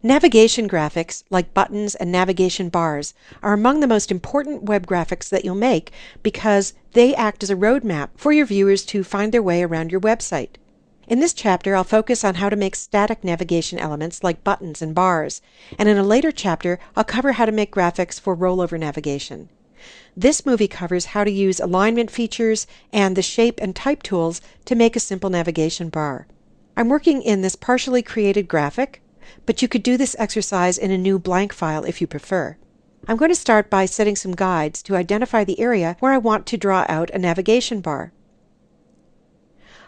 Navigation graphics, like buttons and navigation bars, are among the most important web graphics that you'll make because they act as a roadmap for your viewers to find their way around your website. In this chapter, I'll focus on how to make static navigation elements like buttons and bars, and in a later chapter, I'll cover how to make graphics for rollover navigation. This movie covers how to use alignment features and the shape and type tools to make a simple navigation bar. I'm working in this partially created graphic, but you could do this exercise in a new blank file if you prefer. I'm going to start by setting some guides to identify the area where I want to draw out a navigation bar.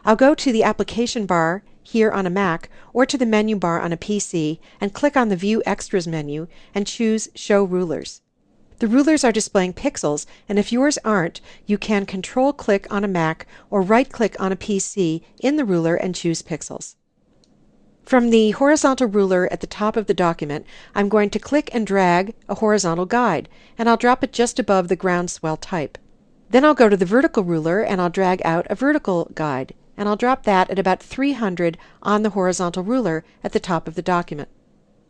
I'll go to the application bar here on a Mac or to the menu bar on a PC and click on the View Extras menu and choose Show Rulers. The rulers are displaying pixels, and if yours aren't, you can Control-click on a Mac or right-click on a PC in the ruler and choose Pixels. From the horizontal ruler at the top of the document, I'm going to click and drag a horizontal guide, and I'll drop it just above the groundswell type. Then I'll go to the vertical ruler and I'll drag out a vertical guide, and I'll drop that at about 300 on the horizontal ruler at the top of the document.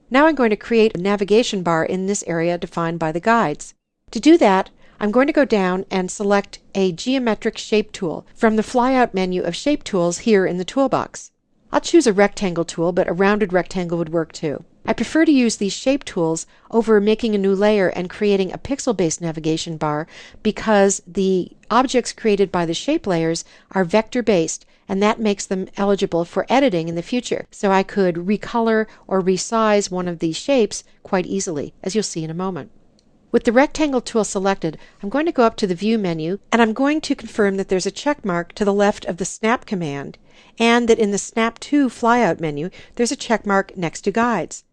Now I'm going to create a navigation bar in this area defined by the guides. To do that, I'm going to go down and select a geometric shape tool from the flyout menu of shape tools here in the toolbox. I'll choose a rectangle tool, but a rounded rectangle would work too. I prefer to use these shape tools over making a new layer and creating a pixel-based navigation bar because the objects created by the shape layers are vector-based, and that makes them eligible for editing in the future. So I could recolor or resize one of these shapes quite easily, as you'll see in a moment. With the rectangle tool selected, I'm going to go up to the View menu, and I'm going to confirm that there's a check mark to the left of the Snap command, and that in the Snap to flyout menu, there's a check mark next to Guides.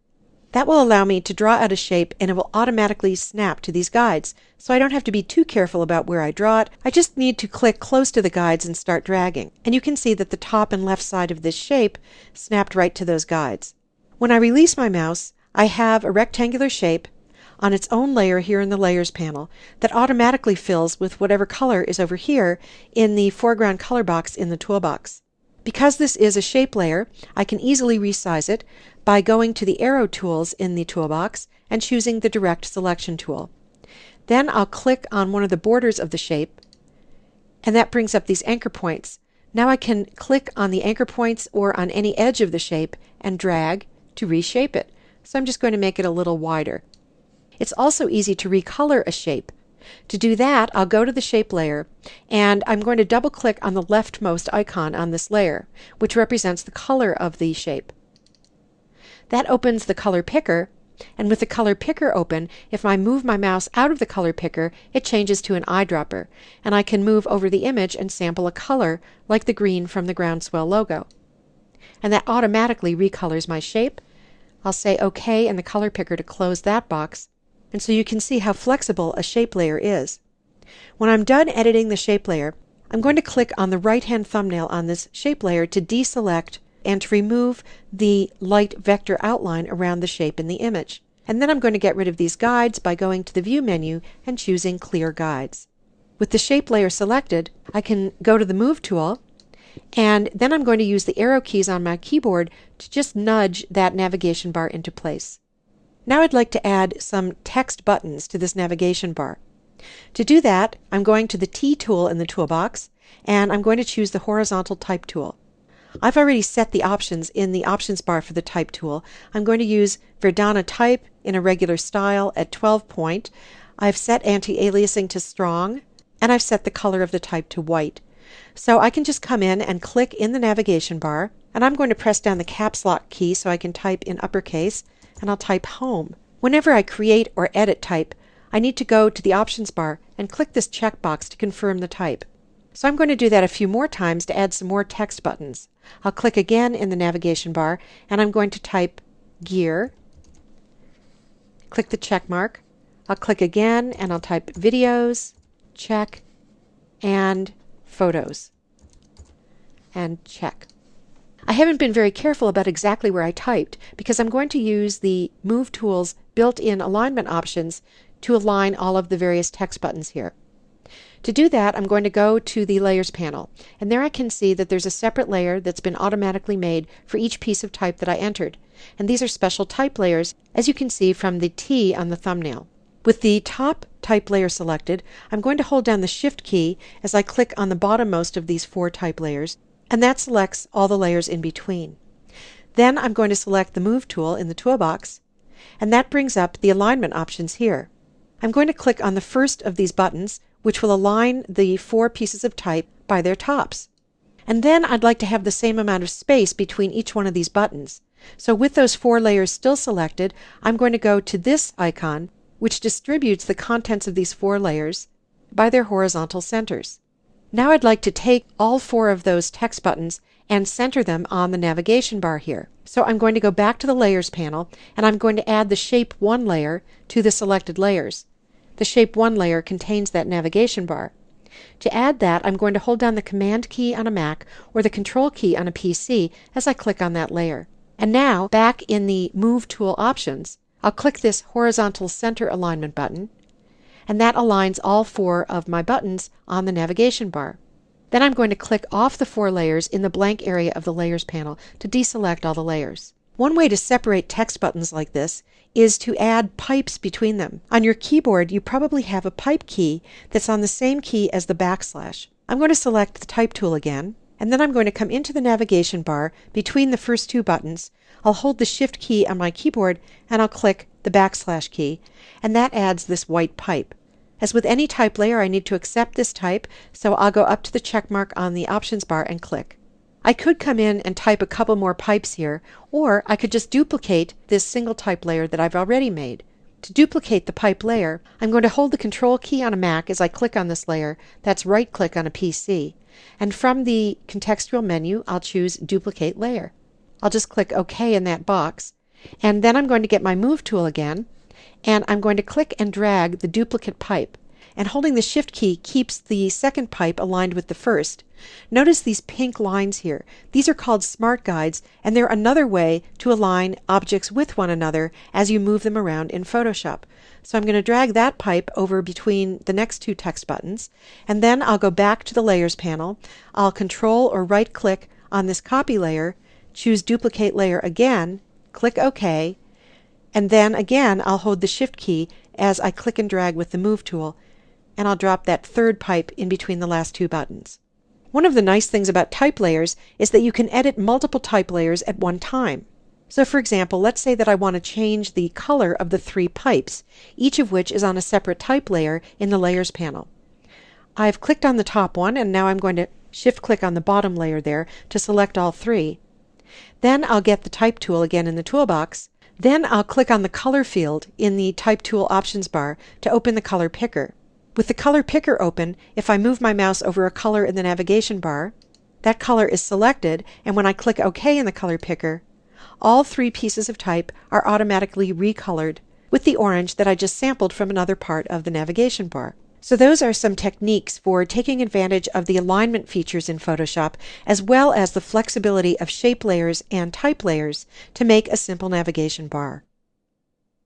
That will allow me to draw out a shape, and it will automatically snap to these guides, so I don't have to be too careful about where I draw it. I just need to click close to the guides and start dragging. And you can see that the top and left side of this shape snapped right to those guides. When I release my mouse, I have a rectangular shape on its own layer here in the Layers panel that automatically fills with whatever color is over here in the foreground color box in the toolbox. Because this is a shape layer, I can easily resize it by going to the arrow tools in the toolbox and choosing the Direct Selection tool. Then I'll click on one of the borders of the shape, and that brings up these anchor points. Now I can click on the anchor points or on any edge of the shape and drag to reshape it. So I'm just going to make it a little wider. It's also easy to recolor a shape. To do that, I'll go to the shape layer, and I'm going to double-click on the leftmost icon on this layer, which represents the color of the shape. That opens the color picker, and with the color picker open, if I move my mouse out of the color picker, it changes to an eyedropper, and I can move over the image and sample a color like the green from the Groundswell logo. And that automatically recolors my shape. I'll say OK in the color picker to close that box. And so you can see how flexible a shape layer is. When I'm done editing the shape layer, I'm going to click on the right-hand thumbnail on this shape layer to deselect and to remove the light vector outline around the shape in the image. And then I'm going to get rid of these guides by going to the View menu and choosing Clear Guides. With the shape layer selected, I can go to the Move tool, and then I'm going to use the arrow keys on my keyboard to just nudge that navigation bar into place. Now I'd like to add some text buttons to this navigation bar. To do that, I'm going to the T tool in the toolbox, and I'm going to choose the horizontal type tool. I've already set the options in the options bar for the type tool. I'm going to use Verdana type in a regular style at 12 point. I've set anti-aliasing to strong, and I've set the color of the type to white. So I can just come in and click in the navigation bar, and I'm going to press down the caps lock key so I can type in uppercase, and I'll type Home. Whenever I create or edit type, I need to go to the options bar and click this checkbox to confirm the type. So I'm going to do that a few more times to add some more text buttons. I'll click again in the navigation bar, and I'm going to type Gear. Click the check mark. I'll click again, and I'll type Videos, check, and Photos, and check. I haven't been very careful about exactly where I typed because I'm going to use the Move tool's built-in alignment options to align all of the various text buttons here. To do that, I'm going to go to the Layers panel, and there I can see that there's a separate layer that's been automatically made for each piece of type that I entered. And these are special type layers, as you can see from the T on the thumbnail. With the top type layer selected, I'm going to hold down the Shift key as I click on the bottommost of these 4 type layers, and that selects all the layers in between. Then I'm going to select the Move tool in the toolbox, and that brings up the alignment options here. I'm going to click on the first of these buttons, which will align the 4 pieces of type by their tops. And then I'd like to have the same amount of space between each one of these buttons. So with those 4 layers still selected, I'm going to go to this icon, which distributes the contents of these 4 layers by their horizontal centers. Now I'd like to take all 4 of those text buttons and center them on the navigation bar here. So I'm going to go back to the Layers panel, and I'm going to add the Shape 1 layer to the selected layers. The Shape 1 layer contains that navigation bar. To add that, I'm going to hold down the Command key on a Mac or the Control key on a PC as I click on that layer. And now, back in the Move tool options, I'll click this Horizontal Center Alignment button, and that aligns all 4 of my buttons on the navigation bar. Then I'm going to click off the 4 layers in the blank area of the Layers panel to deselect all the layers. One way to separate text buttons like this is to add pipes between them. On your keyboard, you probably have a pipe key that's on the same key as the backslash. I'm going to select the Type tool again, and then I'm going to come into the navigation bar between the first 2 buttons. I'll hold the Shift key on my keyboard, and I'll click the backslash key, and that adds this white pipe. As with any type layer, I need to accept this type, so I'll go up to the check mark on the options bar and click. I could come in and type a couple more pipes here, or I could just duplicate this single type layer that I've already made. To duplicate the pipe layer, I'm going to hold the Control key on a Mac as I click on this layer. That's right-click on a PC. And from the contextual menu, I'll choose Duplicate Layer. I'll just click OK in that box, and then I'm going to get my Move tool again, and I'm going to click and drag the duplicate pipe. And holding the Shift key keeps the second pipe aligned with the first. Notice these pink lines here. These are called smart guides, and they're another way to align objects with one another as you move them around in Photoshop. So I'm going to drag that pipe over between the next 2 text buttons, and then I'll go back to the Layers panel. I'll Control or right-click on this copy layer, choose Duplicate Layer again, click OK, and then again I'll hold the Shift key as I click and drag with the Move tool, and I'll drop that 3rd pipe in between the last 2 buttons. One of the nice things about type layers is that you can edit multiple type layers at one time. So for example, let's say that I want to change the color of the 3 pipes, each of which is on a separate type layer in the Layers panel. I've clicked on the top one, and now I'm going to Shift-click on the bottom layer there to select all 3. Then I'll get the Type tool again in the toolbox. Then I'll click on the Color field in the Type tool options bar to open the Color Picker. With the Color Picker open, if I move my mouse over a color in the navigation bar, that color is selected, and when I click OK in the Color Picker, all 3 pieces of type are automatically recolored with the orange that I just sampled from another part of the navigation bar. So those are some techniques for taking advantage of the alignment features in Photoshop, as well as the flexibility of shape layers and type layers to make a simple navigation bar.